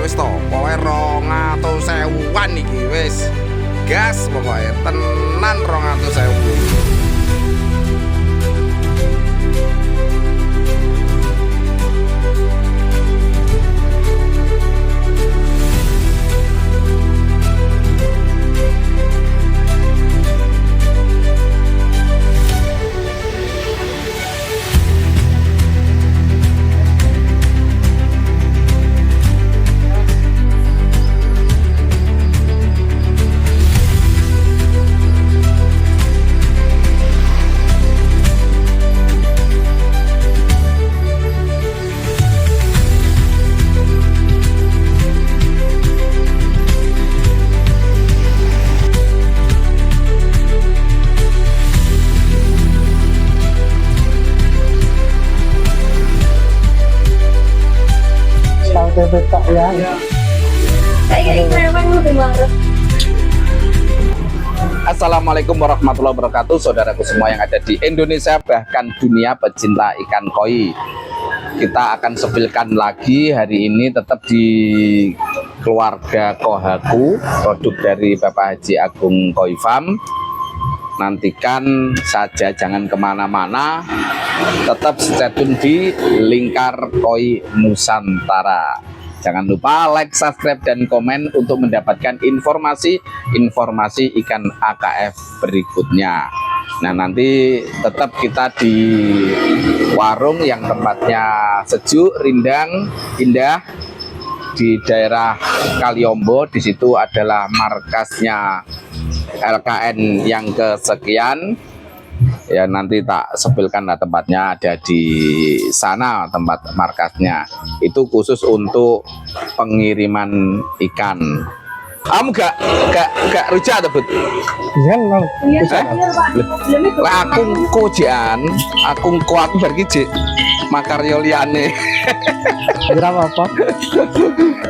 wis to, pokoke 200.000-an iki wis. Gas pokoke tenan 200.000. Betak ya. Assalamualaikum warahmatullahi wabarakatuh, saudaraku semua yang ada di Indonesia bahkan dunia pecinta ikan koi. Kita akan sepilkan lagi hari ini tetap di keluarga Kohaku, produk dari Bapak Haji Agung Koi Farm. Nantikan saja, jangan kemana-mana, tetap stay tune di Lingkar Koi Nusantara. Jangan lupa like, subscribe, dan komen untuk mendapatkan informasi ikan AKF berikutnya. Nah, nanti tetap kita di warung yang tempatnya sejuk, rindang, indah di daerah Kaliombo. Di situ adalah markasnya LKN yang kesekian. Ya, nanti tak sepilkan lah tempatnya, ada di sana tempat markasnya. Itu khusus untuk pengiriman ikan. Kamu gak rujak atau but? Iya, Lah aku kojian, aku bergiji makaryo liane. berapa apa?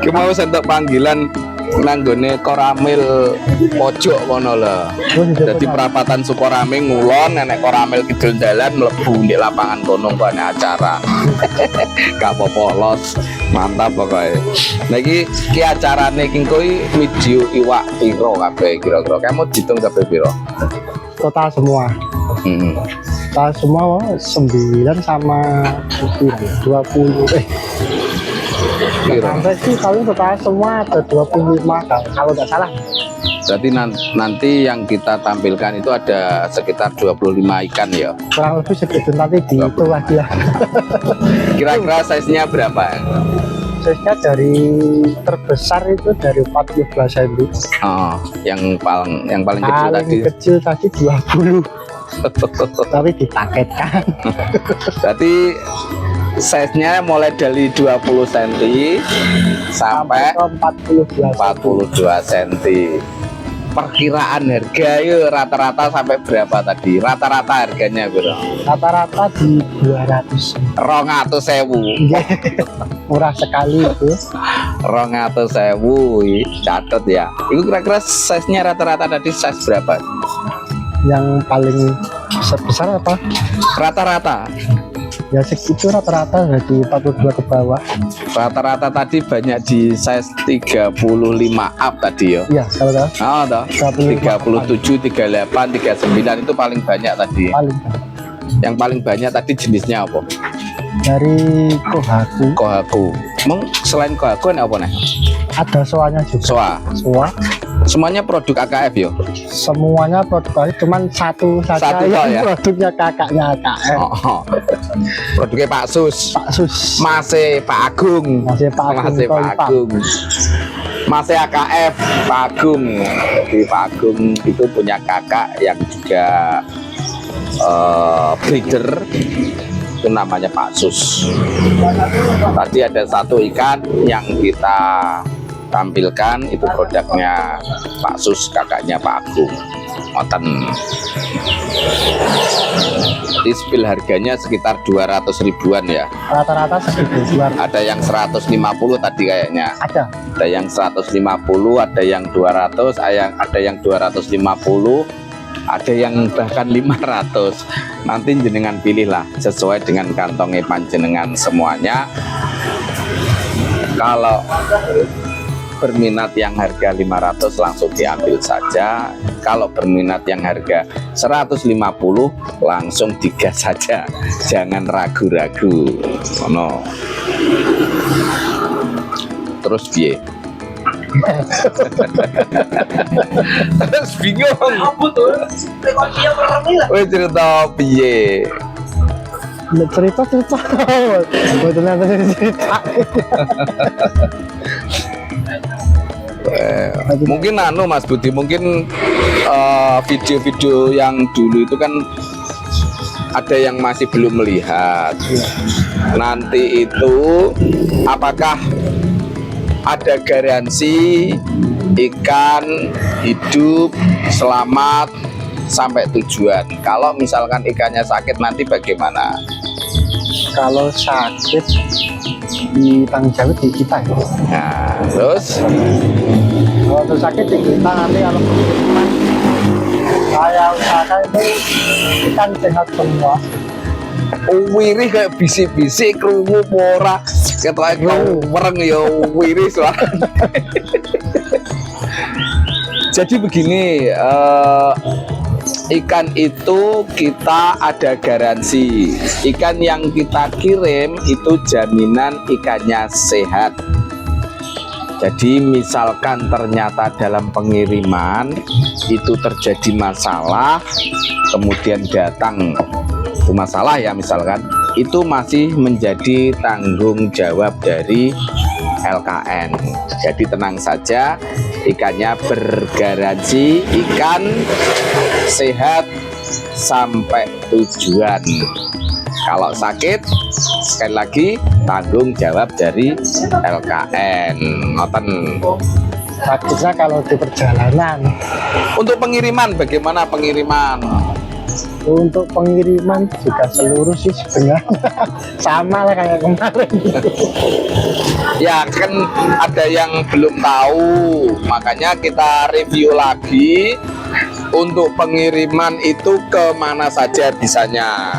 Kemau sentuk panggilan nanggone koramil pojok kono lho. Jadi perapatan Sukorame ngulon, nenek koramil kidul dalan mlebu di lapangan kono kene acara. Gak polos, mantap pokoknya. Nah iki acarane iki kuwi video iwak piro kabeh kira-kira. Kamu ditung kabeh piro? Total semua. Total semua 9 sama 20. Sampai sih kalau total semua ada 25 kalau nggak salah. Berarti nanti yang kita tampilkan itu ada sekitar 25 ikan ya? Kurang lebih segitu, nanti dihitung lagi ya. Kira-kira size-nya berapa? Size-nya dari terbesar itu dari 42 cm. Oh, yang paling kecil Paling tadi? Kecil tadi 20. Tapi dipaketkan. Berarti size-nya mulai dari 20 cm sampai 42 cm. Perkiraan harga yuk rata-rata sampai berapa tadi? Rata-rata harganya bro? Rata-rata di 200. 200.000. Murah sekali itu. 200.000, catat ya. Itu kira-kira size-nya rata-rata tadi size berapa? Yang paling sebesar apa? Rata-rata Ya segitu rata-rata dari 42 ke bawah. rata-rata tadi banyak di size 35 up tadi ya. Iya, kalau nggak Oh, toh. 37, 38, 39 itu paling banyak tadi. paling Yang paling banyak tadi jenisnya apa? dari Kohaku. Kohaku. Emang selain Kohaku ada apa nih? Ada soanya juga. Soa. Soa. Semuanya produk AKF ya? Semuanya produk, cuman satu saja Satu yang ya? produknya kakaknya KF. Oh. Produknya Pak Sus. Pak Sus. Masih Pak Agung. Masih Pak Agung. Masih Pak Agung. Masih AKF Pak Agung. Jadi Pak Agung itu punya kakak yang juga breeder, itu namanya Pak Sus. Tadi ada satu ikan yang kita tampilkan, itu produknya Pak Sus, kakaknya Pak Agung. Moten. Jadi spill harganya sekitar 200 ribuan ya. Rata-rata segitu. Ada yang 150 tadi kayaknya. Ada. Ada yang 150, ada yang 200, ada yang 250, ada yang bahkan 500. Nanti jenengan pilihlah sesuai dengan kantongnya panjenengan semuanya. berminat yang harga 500 langsung diambil saja. Kalau berminat yang harga 150 langsung digas saja. Jangan ragu-ragu. No. Terus piye? Terus bingung. Wih cerita piye? cerita betul nanti cerita. Mungkin Mas Budi, mungkin video-video yang dulu itu kan ada yang masih belum melihat. Nanti itu apakah ada garansi ikan hidup selamat sampai tujuan? Kalau misalkan ikannya sakit nanti bagaimana? Kalau sakit ditanggung jawab di kita ya. Nah, terus Kalau untuk sakit di kita, nanti kalau pengiriman saya usahakan itu ikan sehat semua. wirih kayak bisik-bisik krungu ora ketok kau mereng ya wirih suara. Jadi begini, ikan itu kita ada garansi. Ikan yang kita kirim itu jaminan ikannya sehat. Jadi misalkan ternyata dalam pengiriman itu terjadi masalah, kemudian datang itu masalah ya misalkan, itu masih menjadi tanggung jawab dari LKN. Jadi tenang saja, ikannya bergaransi ikan sehat sampai tujuan. Kalau sakit, sekali lagi tanggung jawab dari LKN. Ngoten. Bagusnya kalau di perjalanan. Untuk pengiriman, bagaimana pengiriman? Untuk pengiriman juga seluruh sih sebenarnya sama lah kayak kemarin. Ya kan ada yang belum tahu, makanya kita review lagi. Untuk pengiriman itu kemana saja bisanya?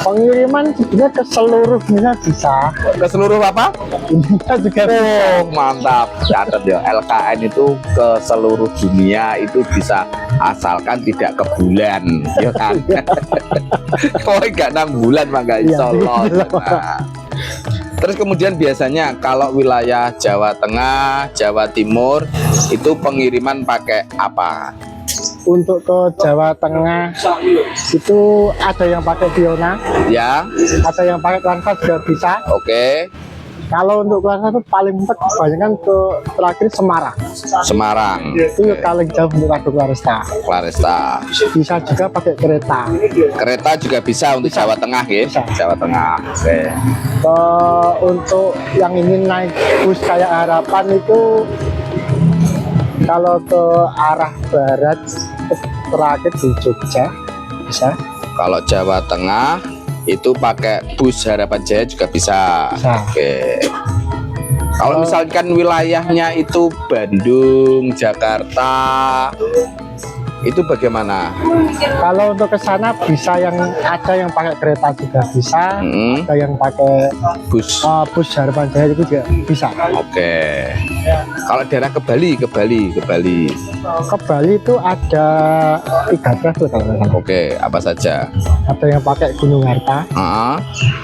Pengiriman sebenarnya ke seluruh dunia bisa. Ke seluruh apa? Indonesia juga bisa. Oh mantap, catat ya, LKN itu ke seluruh dunia itu bisa asalkan tidak ke bulan, ya kan? Oh enggak 6 bulan maka insya Allah. Nah. Terus kemudian biasanya kalau wilayah Jawa Tengah, Jawa Timur itu pengiriman pakai apa? Untuk ke Jawa Tengah itu ada yang pakai Fiona, Ya, ada yang pakai Transfer juga bisa. oke. Kalau untuk Transfer itu paling empat kebanyakan ke terakhir Semarang. Semarang, Itu paling jauh untuk kargo Claresta. Claresta. Bisa juga pakai kereta. Kereta juga bisa untuk Jawa Tengah ya. Bisa. Jawa Tengah. Oke. Untuk yang ingin naik bus kayak Harapan itu kalau ke arah barat terakhir di Jogja bisa. Kalau Jawa Tengah itu pakai bus Harapan Jaya juga bisa. Bisa. Oke. Kalau misalkan wilayahnya itu Bandung, Jakarta, itu bagaimana? Kalau untuk ke sana bisa yang ada yang pakai kereta juga bisa, ada yang pakai Bus. bus Harapan Jaya itu juga bisa. Oke. Kalau daerah ke Bali. Ke Bali itu ada 3 travel kalau nggak salah. Oke, apa saja? Ada yang pakai Gunung Harta.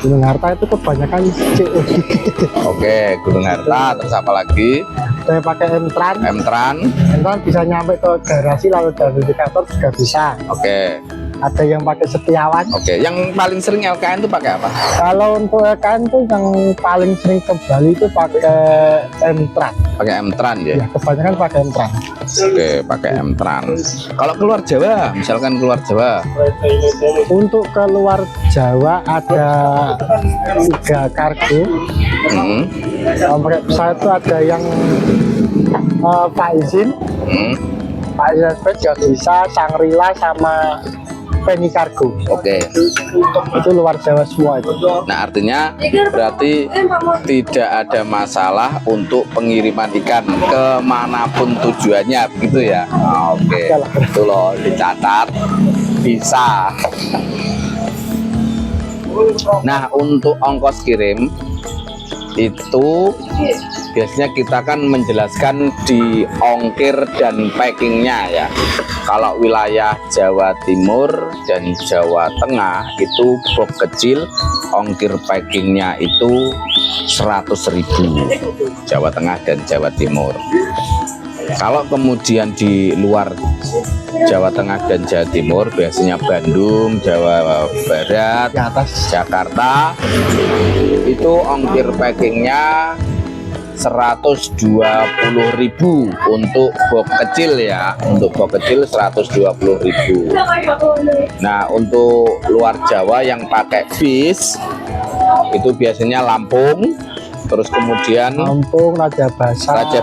Gunung Harta itu kebanyakan COD. Oke, Gunung Harta. Terus apa lagi? Ada yang pakai M-Tran. M-Tran. M-Tran bisa nyampe ke garasi lalu dari indikator juga bisa. Oke. Ada yang pakai Setiawan. Oke, yang paling sering LKN itu pakai apa? Kalau untuk LKN tuh yang paling sering ke Bali itu pakai M-Tran. Pakai M-Tran ya? Ya, kebanyakan pakai M-Tran. Oke, pakai M-Tran. Kalau keluar Jawa, misalkan keluar Jawa. Untuk keluar Jawa ada 3 kargo. Pakai pesawat itu ada yang Pak Izin, Pak Izin juga bisa, Sangrila sama Penny Cargo. Oke. Itu luar Jawa semua itu. Nah, artinya berarti tidak ada masalah untuk pengiriman ikan kemanapun tujuannya, begitu ya? Oke, itu loh dicatat, bisa. Nah, untuk ongkos kirim itu biasanya kita kan menjelaskan di ongkir dan packingnya ya. Kalau wilayah Jawa Timur dan Jawa Tengah itu box kecil ongkir packingnya itu 100.000 Jawa Tengah dan Jawa Timur. Kalau kemudian di luar Jawa Tengah dan Jawa Timur biasanya Bandung, Jawa Barat, Di atas. Jakarta itu ongkir packingnya 120.000 untuk box kecil ya. Untuk box kecil 120.000. Nah untuk luar Jawa yang pakai bis itu biasanya Lampung, terus kemudian Lampung, Raja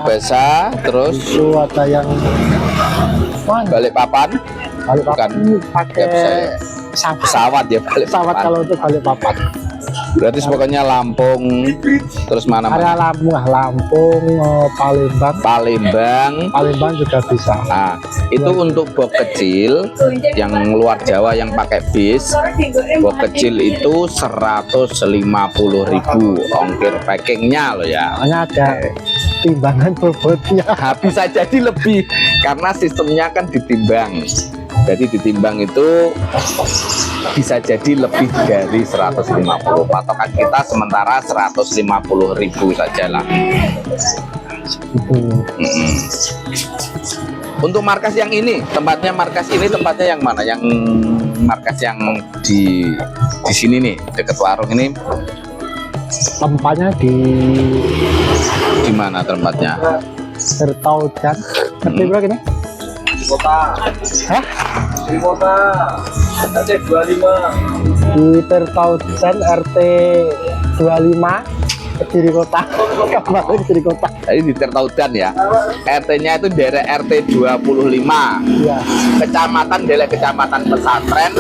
Basa, terus itu ada yang mana? Balikpapan, Balikpapan pakai nggak bisa ya. Pesawat ya pesawat Balikpapan. kalau untuk Balikpapan. Berarti pokoknya Lampung, terus Area mana-mana Lampung, Palembang. Palembang juga bisa. Nah, itu untuk box kecil yang luar Jawa yang pakai bis, box kecil itu 150.000 ongkir packingnya loh ya. Hanya ada timbangan bobotnya. Nah, bisa jadi lebih karena sistemnya kan ditimbang. Jadi ditimbang itu bisa jadi lebih dari 150. Patokan kita sementara 150.000 saja lah. Untuk markas yang ini, tempatnya yang mana? Yang markas yang di sini nih, dekat warung ini. Tempatnya di mana tempatnya? Tertaudan. Ngerti berapa ini? Kota. Hah? Di kota. RT 25. Di Tertaudan RT 25 Kediri Kota. Kabupaten Kediri Kota. Tadi di Tertaudan ya. RT-nya itu daerah RT 25. Iya. Daerah Kecamatan Pesantren.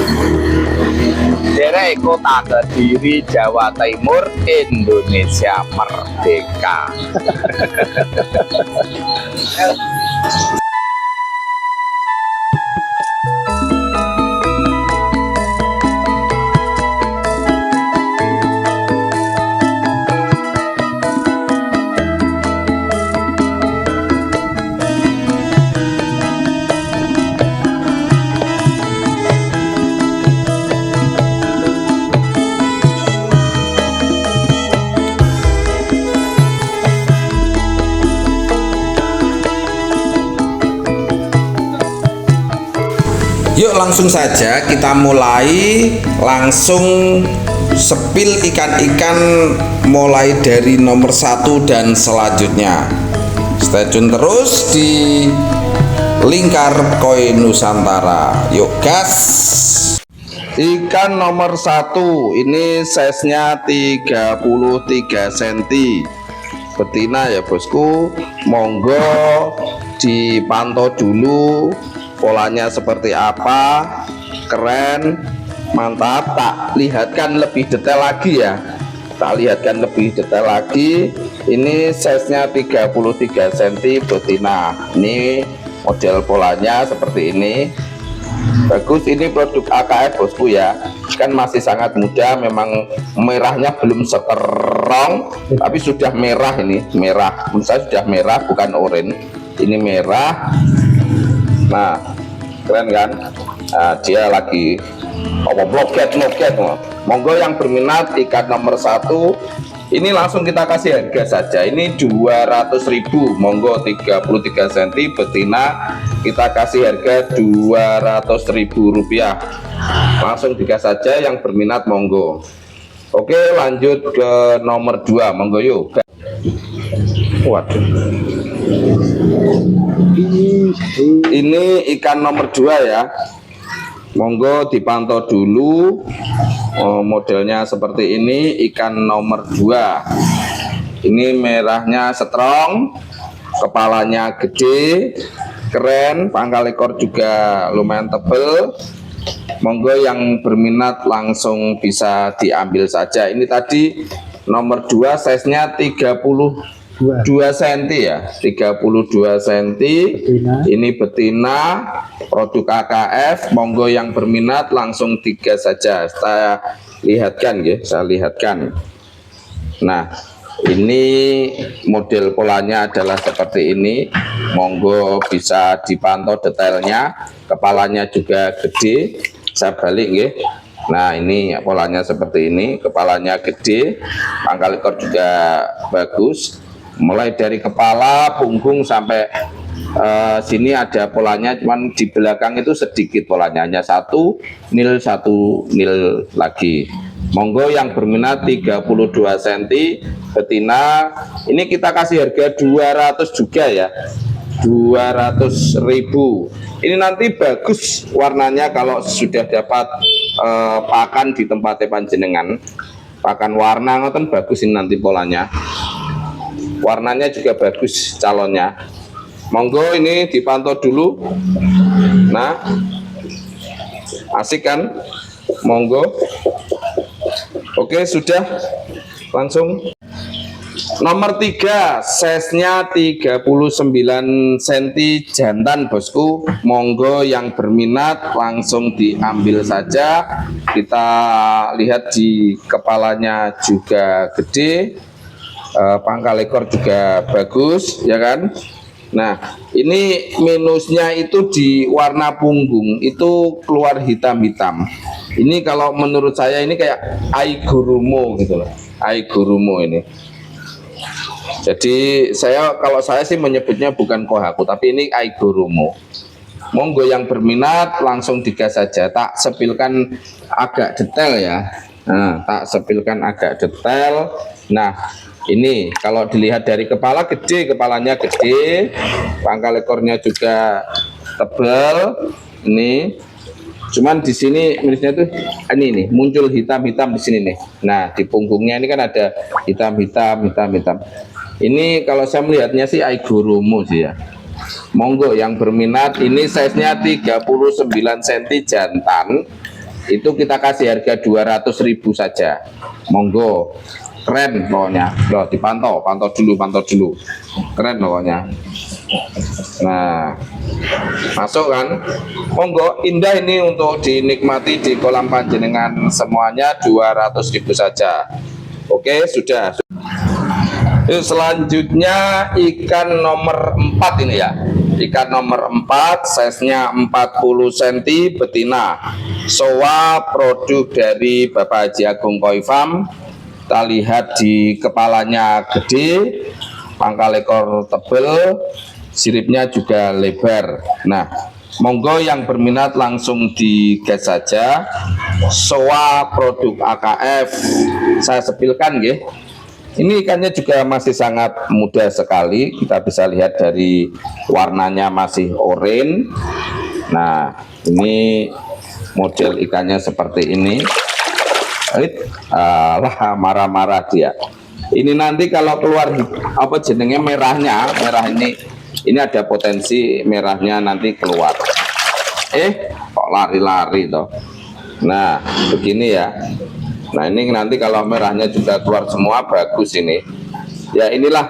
Daerah Kota Kediri, Jawa Timur, Indonesia Merdeka. Yuk langsung saja kita mulai langsung sepil ikan-ikan mulai dari nomor 1 dan selanjutnya. Stay tune terus di Lingkar Koi Nusantara. Yuk gas. Ikan nomor 1 ini size-nya 33 cm. Betina ya bosku. Monggo dipantau dulu polanya seperti apa, keren, mantap. Tak lihatkan lebih detail lagi ya. Ini size-nya 33 cm betina. Ini model polanya seperti ini. Bagus, ini produk AKF bosku ya. Kan masih sangat muda, memang merahnya belum seterong, tapi sudah merah ini, merah. Menurut saya sudah merah, bukan oranye. Ini merah. Nah, keren kan? Nah, dia lagi bloket. Monggo yang berminat ikan nomor 1 ini langsung kita kasih harga saja. Ini 200.000. Monggo 33 cm betina kita kasih harga 200.000 rupiah. Langsung dikasih saja yang berminat monggo. Oke, lanjut ke nomor 2. Monggo yuk. Waduh. Ini ikan nomor 2 ya. Monggo dipantau dulu. Modelnya seperti ini, ikan nomor 2. Ini merahnya strong, kepalanya gede, keren, pangkal ekor juga lumayan tebel. Monggo yang berminat langsung bisa diambil saja. Ini tadi nomor 2 size-nya 32 cm ya, 32 cm. Ini betina produk AKF. Monggo yang berminat langsung 3 saja. Saya lihatkan ya, Nah, Ini model polanya adalah seperti ini. Monggo bisa dipantau detailnya. Kepalanya juga gede. Saya balik nggih. Nah, ini polanya seperti ini. Kepalanya gede, pangkal ekor juga bagus. Mulai dari kepala, punggung sampai sini ada polanya, cuman di belakang itu sedikit polanya, hanya satu nil lagi. Monggo yang berminat 32 cm betina, ini kita kasih harga 200 juga ya, 200.000. Ini nanti bagus warnanya kalau sudah dapat pakan di tempatnya panjenengan, pakan warna ngoten bagus. Ini nanti polanya, warnanya juga bagus calonnya. Monggo ini dipantau dulu. Nah, asik kan? Monggo. Oke, sudah langsung. Nomor 3, size-nya 39 cm jantan bosku. Monggo yang berminat langsung diambil saja. Kita lihat di kepalanya juga gede, pangkal ekor juga bagus ya kan. Nah, ini minusnya itu di warna punggung itu keluar hitam-hitam. Ini kalau menurut saya ini kayak aigurumo gitu loh, aigurumo ini. Jadi kalau saya sih menyebutnya bukan kohaku, tapi ini aigurumo. Monggo yang berminat langsung digas saja. Tak sepilkan agak detail ya. Nah, tak sepilkan agak detail. Nah, ini kalau dilihat dari kepala gede, kepalanya gede, pangkal ekornya juga tebal. Ini cuman di sini minusnya tuh ini nih, muncul hitam-hitam di sini nih. Nah, di punggungnya ini kan ada hitam-hitam. Ini kalau saya melihatnya sih aigurumo sih ya. Monggo yang berminat, ini size-nya 39 cm jantan. Itu kita kasih harga 200.000 saja. Monggo. Keren pokoknya. Loh, dipantau, pantau dulu. Keren pokoknya. Nah, masuk kan? Monggo, indah ini untuk dinikmati di kolam panjenengan semuanya 200.000 saja. Oke, sudah. Selanjutnya ikan nomor 4 ini ya. Ikan nomor 4, size-nya 40 cm betina. Soa produk dari Bapak Haji Agung Koi Farm. Kita lihat di kepalanya gede, pangkal ekor tebal, siripnya juga lebar. Nah, monggo yang berminat langsung digas saja. Soa produk AKF. Saya sepilkan nggih. Ini ikannya juga masih sangat muda sekali. Kita bisa lihat dari warnanya masih oranye. Nah, ini model ikannya seperti ini. Alah, marah-marah dia. Ini nanti kalau keluar apa jenenge merah ini ada potensi merahnya nanti keluar. Kok lari-lari toh. Nah, begini ya. Nah, ini nanti kalau merahnya juga keluar semua bagus ini. Ya, inilah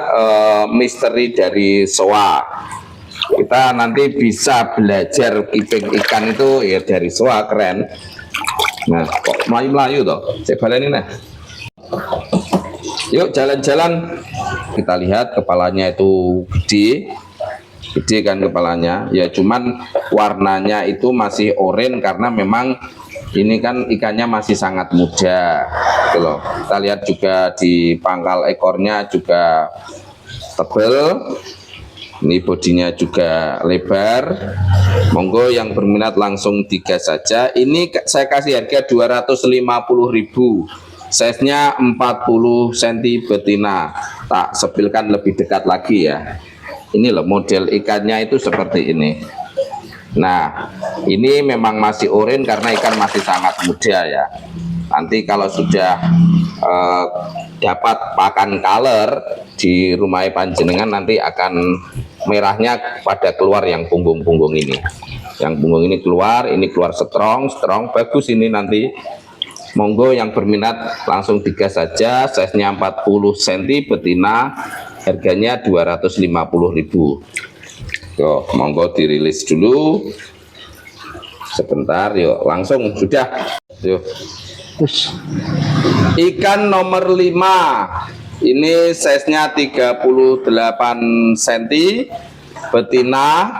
misteri dari soa. Kita nanti bisa belajar keeping ikan itu ya dari soa, keren. Nah, kok melayu-melayu toh. Saya baleni nah. Yuk jalan-jalan. Kita lihat kepalanya itu gede kan kepalanya. Ya cuman warnanya itu masih oranye karena memang ini kan ikannya masih sangat muda gitu loh. Kita lihat juga di pangkal ekornya juga tebal. Ini bodinya juga lebar. Monggo yang berminat langsung digas saja. Ini saya kasih harga 250.000. Size-nya 40 cm betina. Tak sepilkan lebih dekat lagi ya. Ini loh model ikannya itu seperti ini. Nah, ini memang masih oranye karena ikan masih sangat muda ya. Nanti kalau sudah dapat pakan color di rumah panjenengan nanti akan merahnya pada keluar yang punggung-punggung ini. Yang punggung ini keluar strong bagus ini nanti. Monggo yang berminat langsung digas saja. Size-nya 40 cm betina. Harganya 250.000. Yo, monggo dirilis dulu sebentar, yuk langsung sudah. Yuk. Ikan nomor 5, Ini size-nya 38 cm, betina.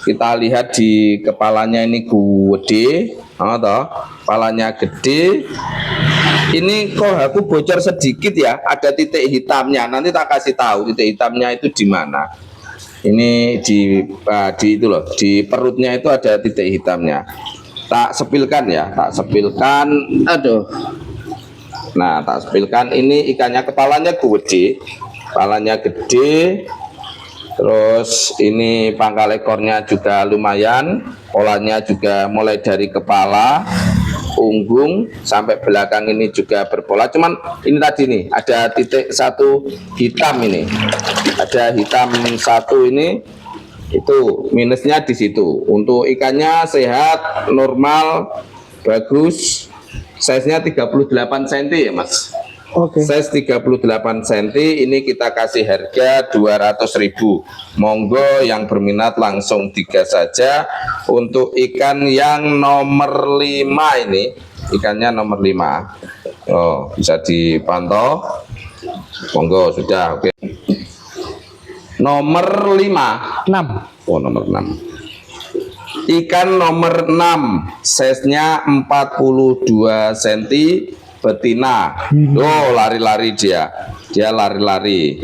Kita lihat di kepalanya ini gede, kepalanya gede. Ini kok aku bocor sedikit ya, ada titik hitamnya. Nanti tak kasih tahu titik hitamnya itu di mana. Ini di itu loh, di perutnya itu ada titik hitamnya. Tak sepilkan ya, tak sepilkan. Aduh. Nah, tak sepilkan. Ini ikannya, kepalanya gede, kepalanya gede. Terus ini pangkal ekornya juga lumayan, polanya juga mulai dari kepala, punggung sampai belakang ini juga berpola. Cuman ini tadi nih ada titik satu hitam ini, ada hitam satu ini, itu minusnya di situ. Untuk ikannya sehat, normal, bagus. Size-nya 38 cm ya Mas. Oke. Size 38 cm, ini kita kasih harga 200.000. Monggo yang berminat langsung digas saja. Untuk ikan yang nomor 5 ini, ikannya nomor 5. Oh, bisa dipantau. Monggo sudah, oke. Nomor 5. 6. Oh, nomor 6. Ikan nomor 6, size-nya 42 cm, betina. Oh, lari-lari dia lari-lari.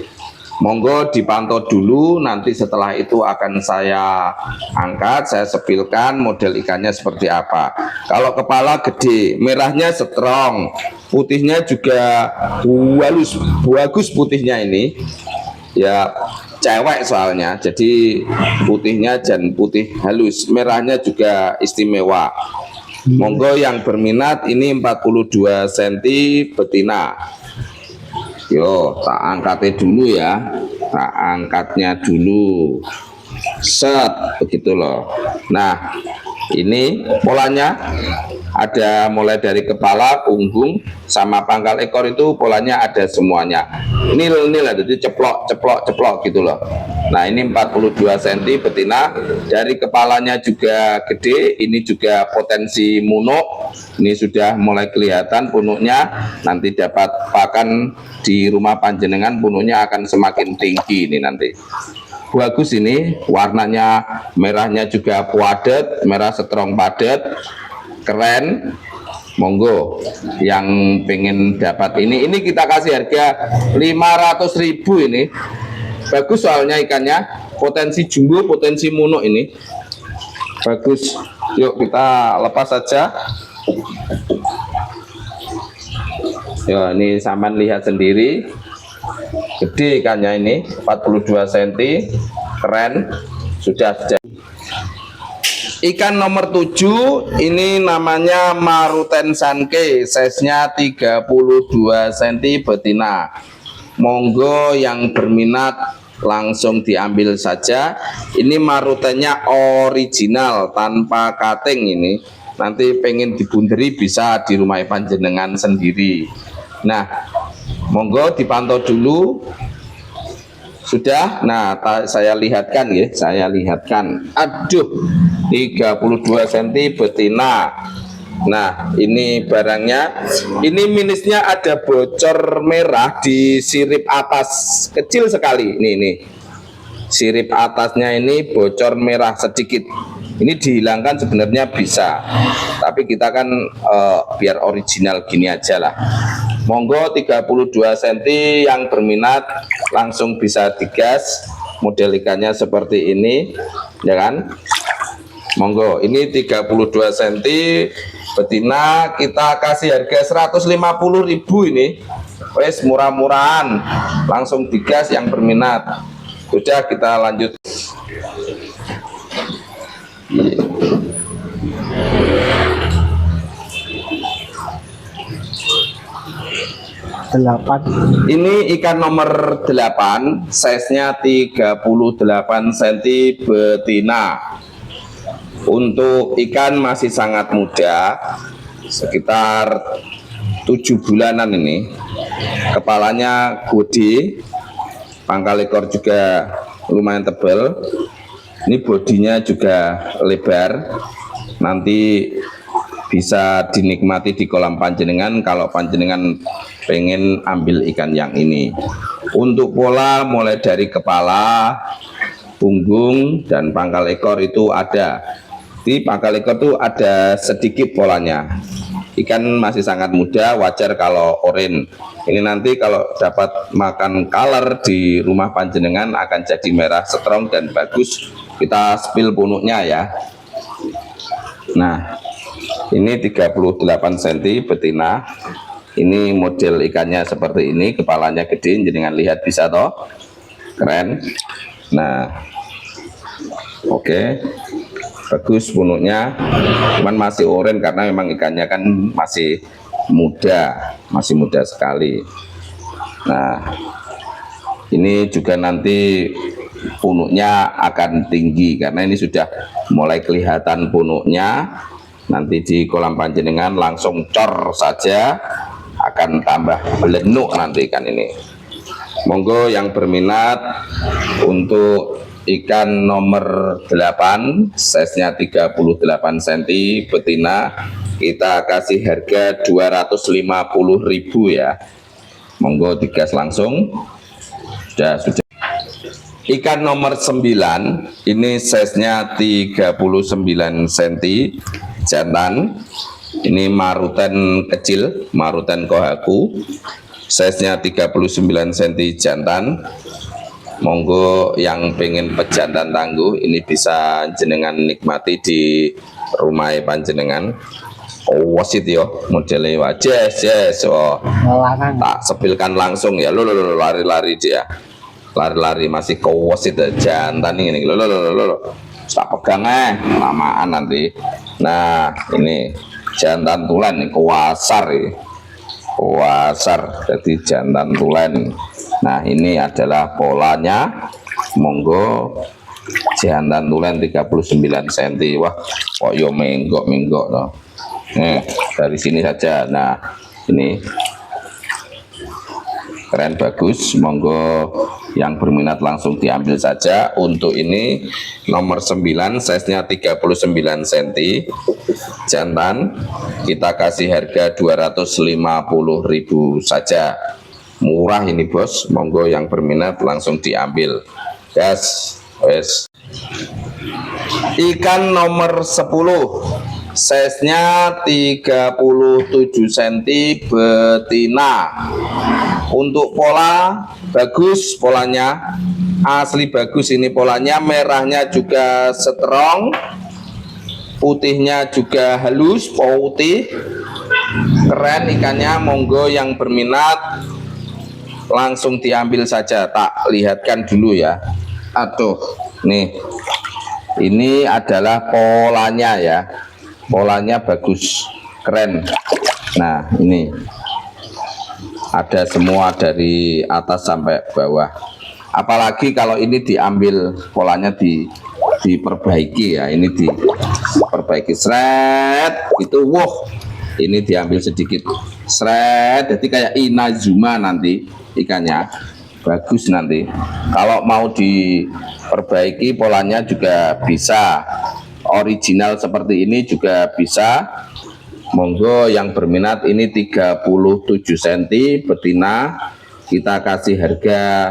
Monggo dipantau dulu, nanti setelah itu akan saya angkat, saya sepilkan model ikannya seperti apa. Kalau kepala gede, merahnya strong, putihnya juga halus, bagus putihnya ini. Ya cewek soalnya, jadi putihnya dan putih halus, merahnya juga istimewa. Monggo yang berminat, ini 42 cm betina. Yo, tak angkatnya dulu ya, tak angkatnya dulu, set, begitu loh. Nah, ini polanya ada mulai dari kepala, punggung, sama pangkal ekor itu polanya ada semuanya. Nil lah, jadi ceplok gitu loh. Nah, ini 42 cm betina, dari kepalanya juga gede, ini juga potensi munuk. Ini sudah mulai kelihatan punuknya, nanti dapat pakan di rumah panjenengan, punuknya akan semakin tinggi ini nanti. Bagus ini, warnanya merahnya juga padat, merah strong padat, keren. Monggo yang pengen dapat ini kita kasih harga 500.000 ini. Bagus soalnya ikannya, potensi jumbo, potensi munuk ini. Bagus. Yuk kita lepas saja. Ya, ini sampean lihat sendiri. Gede ikannya ini, 42 cm, keren. Sudah. Ikan nomor 7 ini namanya Maruten Sanke, size-nya 32 cm betina. Monggo yang berminat langsung diambil saja. Ini marutennya original tanpa cutting ini. Nanti pengen dibunderi bisa di rumah panjenengan sendiri. Nah, monggo dipantau dulu. Sudah. Nah, saya lihatkan ya, saya lihatkan. Aduh, 32 cm betina. Nah, ini barangnya. Ini minusnya ada bocor merah di sirip atas, kecil sekali. Nih. Sirip atasnya ini bocor merah sedikit. Ini dihilangkan sebenarnya bisa, tapi kita kan biar original gini aja lah. Monggo 32 cm yang berminat langsung bisa digas. Model ikannya seperti ini, ya kan? Monggo, ini 32 cm betina, kita kasih harga 150.000 ini. Wes murah-murahan, langsung digas yang berminat. Sudah, kita lanjut. Ini ikan nomor 8, size-nya 38 cm betina. Untuk ikan masih sangat muda, sekitar 7 bulanan ini. Kepalanya gede, pangkal ekor juga lumayan tebal. Ini bodinya juga lebar. Nanti bisa dinikmati di kolam panjenengan kalau panjenengan pengen ambil ikan yang ini. Untuk pola mulai dari kepala, punggung, dan pangkal ekor itu ada. Di pangkal ekor itu ada sedikit polanya. Ikan masih sangat muda, wajar kalau oren. Ini nanti kalau dapat makan color di rumah panjenengan akan jadi merah strong dan bagus. Kita spill punuknya ya. Nah, ini 38 cm betina. Ini model ikannya seperti ini, kepalanya gede, jenengan lihat bisa toh, keren. Nah, oke, bagus punuknya, cuman masih oren karena memang ikannya kan masih muda sekali. Nah, ini juga nanti punuknya akan tinggi karena ini sudah mulai kelihatan punuknya. Nanti di kolam panjenengan langsung cor saja, akan tambah belenuk nanti ikan ini. Monggo yang berminat untuk ikan nomor 8, size-nya 38 cm betina, kita kasih harga 250.000 ya. Monggo digas langsung. Sudah. Ikan nomor 9 ini size-nya 39 cm jantan. Ini maruten kecil, maruten kohaku, size-nya 39 cm jantan. Monggo yang pengen pejantan tangguh ini bisa jenengan nikmati di rumah panjenengan. Oh wasit yo modelnya wajah yes. Oh, tak sepilkan langsung ya. Lo lari-lari dia, lari-lari masih wasit jantan ini. Lo tak pegang lamaan nanti. Nah ini jantan tulen nih, kuasar jadi jantan tulen. Nah ini adalah polanya. Monggo jantan tulen 39 cm. Wah kok yo menggok toh. Dari sini saja. Nah ini keren bagus. Monggo yang berminat langsung diambil saja. Untuk ini nomor 9, size-nya 39 cm jantan, kita kasih harga 250.000 saja. Murah ini bos. Monggo yang berminat langsung diambil. Gas wes. Ikan nomor 10, size-nya 37 cm betina. Untuk pola bagus, polanya asli bagus. Ini polanya, merahnya juga strong, putihnya juga halus, putih, keren ikannya. Monggo yang berminat langsung diambil saja. Tak lihatkan dulu ya. Aduh, nih ini adalah polanya ya, polanya bagus, keren. Nah ini ada semua dari atas sampai bawah. Apalagi kalau ini diambil polanya diperbaiki ya, ini diperbaiki seret itu, wow, ini diambil sedikit seret, jadi kayak Inazuma nanti ikannya bagus nanti. Kalau mau diperbaiki polanya juga bisa, original seperti ini juga bisa. Monggo yang berminat, ini 37 cm betina, kita kasih harga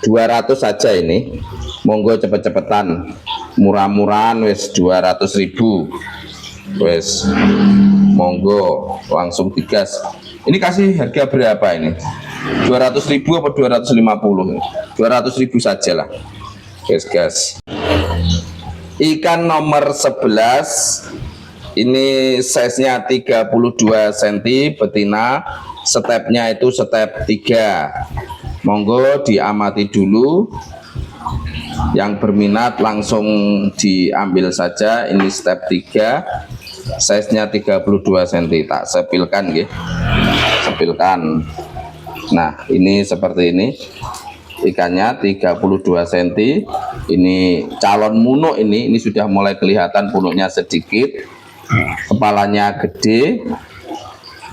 200 saja ini. Monggo cepet-cepetan, murah-murahan wes 200.000 wes. Monggo langsung digas. Ini kasih harga berapa ini? 200.000 apa 250? 200.000 saja lah. Gas. Ikan nomor 11 ini size-nya 32 cm betina, stepnya itu step 3. Monggo diamati dulu. Yang berminat langsung diambil saja. Ini step 3, size-nya 32 cm. Tak sepilkan nggih. Sepilkan. Nah, ini seperti ini. Ikannya 32 cm. Ini calon munuk ini sudah mulai kelihatan punuknya sedikit. Kepalanya gede,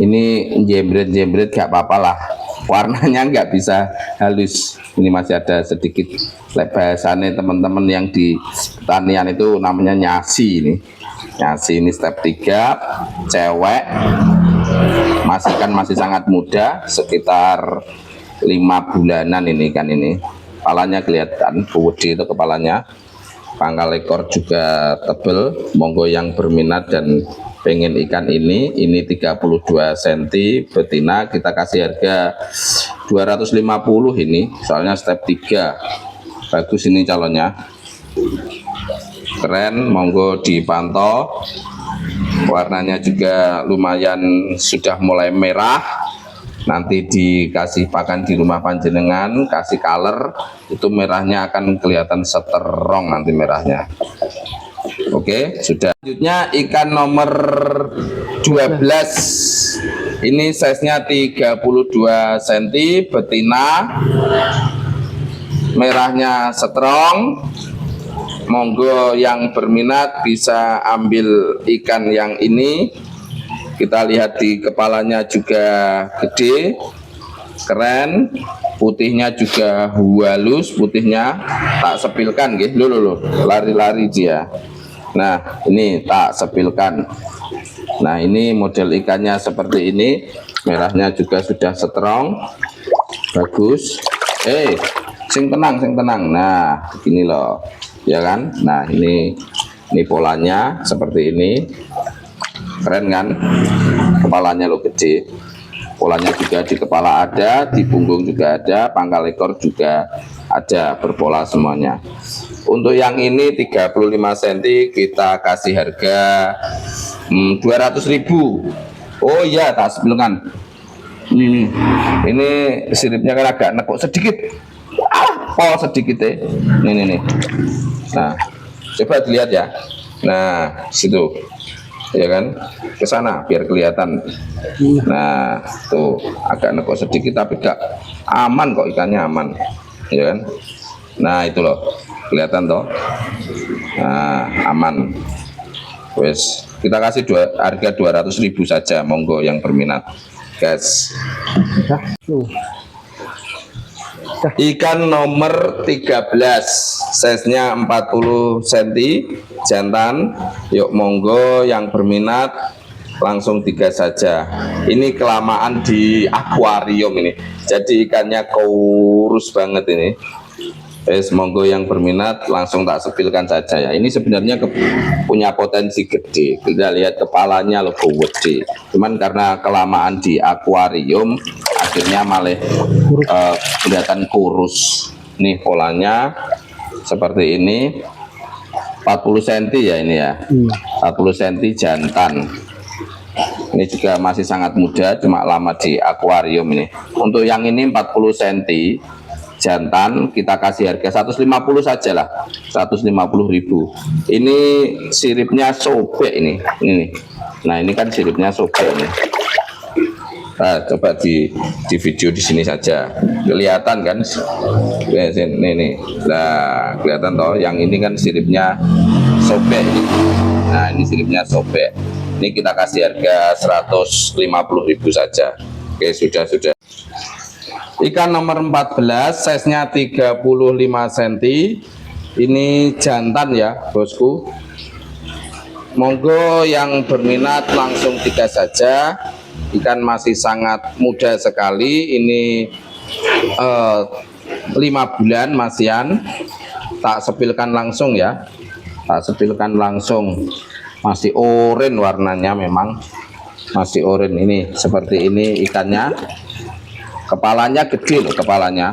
ini jembret gak apa-apa lah, warnanya nggak bisa halus, ini masih ada sedikit bahasannya teman-teman yang di pertanian itu namanya nyasi. Ini nyasi, ini step 3, cewek, masih sangat muda, sekitar 5 bulanan ini kan. Ini kepalanya kelihatan gede itu kepalanya, pangkal ekor juga tebel. Monggo yang berminat dan pengen ikan ini 32 cm betina, kita kasih harga 250 ini, soalnya step 3. Bagus ini calonnya, keren. Monggo dipantau, warnanya juga lumayan sudah mulai merah. Nanti dikasih pakan di rumah panjenengan, kasih color, itu merahnya akan kelihatan seterong nanti merahnya. Oke, sudah. Selanjutnya ikan nomor 12. Ini size-nya 32 cm betina, merahnya strong. Monggo yang berminat bisa ambil ikan yang ini. Kita lihat di kepalanya juga gede, keren. Putihnya juga halus, putihnya tak sepilkan gitu loh, lari-lari dia. Nah, ini tak sepilkan. Nah, ini model ikannya seperti ini, merahnya juga sudah strong, bagus. Sing tenang. Nah, begini loh, ya kan? Nah, ini polanya seperti ini, keren kan? Kepalanya lo gede, polanya juga di kepala ada, di punggung juga ada, pangkal ekor juga ada, berpola semuanya. Untuk yang ini 35 cm kita kasih harga 200.000. Oh iya, tak sebelumkan. Ini siripnya kan agak nekuk sedikit. Sedikit ya. Nih. Nah, coba dilihat ya. Nah, situ. Ya kan? Ke sana biar kelihatan. Nah, tuh agak nekuk sedikit tapi gak aman kok, ikannya aman. Ya kan? Nah, itu loh. Kelihatan toh. Nah, aman. Wes, kita kasih harga 200.000 saja. Monggo yang berminat, guys. Ikan nomor 13, size-nya 40 cm jantan. Yuk monggo yang berminat langsung digas saja. Ini kelamaan di akuarium ini, jadi ikannya kurus banget ini. Monggo yang berminat langsung tak sepilkan saja ya. Ini sebenarnya punya potensi gede. Kita lihat kepalanya logo gede, cuman karena kelamaan di akuarium akhirnya malah kelihatan kurus. Nih polanya seperti ini, 40 cm ya ini ya. 40 cm jantan. Ini juga masih sangat muda, cuma lama di akuarium ini. Untuk yang ini 40 cm jantan kita kasih harga 150 saja lah, 150.000. Ini siripnya sobek ini. Nah, ini kan siripnya sobek ini. Nah, coba di video di sini saja kelihatan kan. Nih. Nah, kelihatan toh, yang ini kan siripnya sobek ini. Nah, ini siripnya sobek. Ini kita kasih harga 150.000 saja. Oke, sudah. Ikan nomor 14, size-nya 35 cm. Ini jantan ya, bosku. Monggo yang berminat langsung digas saja. Ikan masih sangat muda sekali. Ini 5 bulan masihan. Tak sepilkan langsung ya. Tak sepilkan langsung. Masih oranye warnanya, memang masih oranye. Ini seperti ini ikannya. Kepalanya gede loh, kepalanya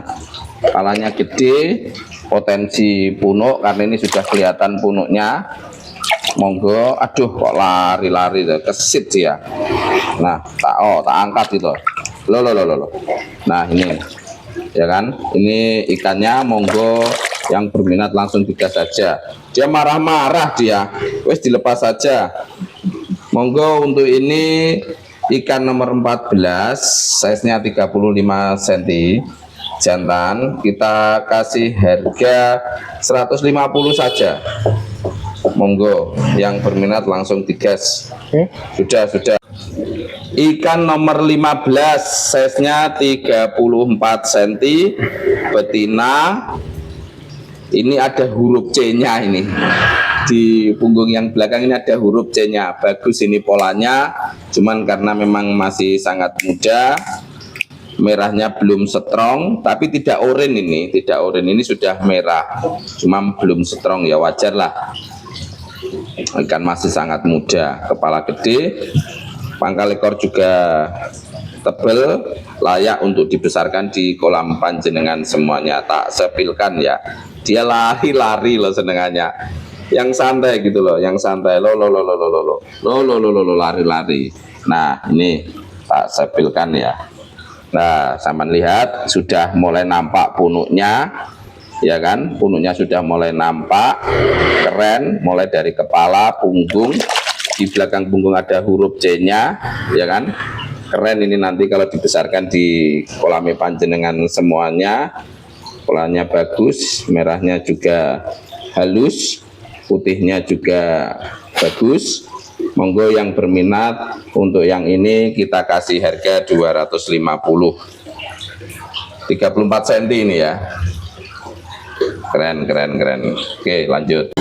gede, potensi punuk karena ini sudah kelihatan punuknya. Monggo, aduh kok lari-lari tuh, kesit dia. Nah, tak angkat itu. Loh. Nah, ini ya kan, ini ikannya. Monggo yang berminat langsung digas saja. Dia marah-marah dia, wes dilepas saja. Monggo untuk ini ikan nomor 14, size-nya 35 cm jantan, kita kasih harga 150 saja. Monggo yang berminat langsung digas. Sudah. Ikan nomor 15, size-nya 34 cm betina. Ini ada huruf C-nya ini. Di punggung yang belakang ini ada huruf C-nya. Bagus ini polanya. Cuman karena memang masih sangat muda, merahnya belum strong, tapi tidak oranye ini, tidak oranye ini sudah merah, cuma belum strong ya, wajar lah. Ikan masih sangat muda, kepala gede, pangkal ekor juga tebal, layak untuk dibesarkan di kolam panjenengan semuanya. Tak sepilkan ya, dia lari-lari loh senengannya, yang santai gitu loh, yang santai lo lari-lari. Nah ini tak sepilkan ya. Nah sampean lihat sudah mulai nampak punuknya, ya kan, punuknya sudah mulai nampak, keren, mulai dari kepala, punggung, di belakang punggung ada huruf C nya, ya kan, keren ini nanti kalau dibesarkan di kolam panjenengan semuanya. Polanya bagus, merahnya juga halus, putihnya juga bagus. Monggo yang berminat, untuk yang ini kita kasih harga 250, 34 cm ini ya. Keren. Oke, lanjut.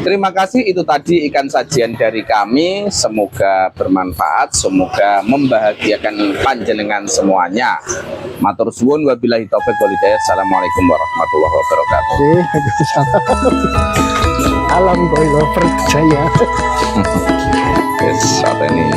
Terima kasih, itu tadi ikan sajian dari kami. Semoga bermanfaat, semoga membahagiakan panjenengan semuanya. Matur suwun, wabillahi taufik wal hidayah. Assalamualaikum warahmatullahi wabarakatuh. Alam Goilo percaya. Yes, saat ini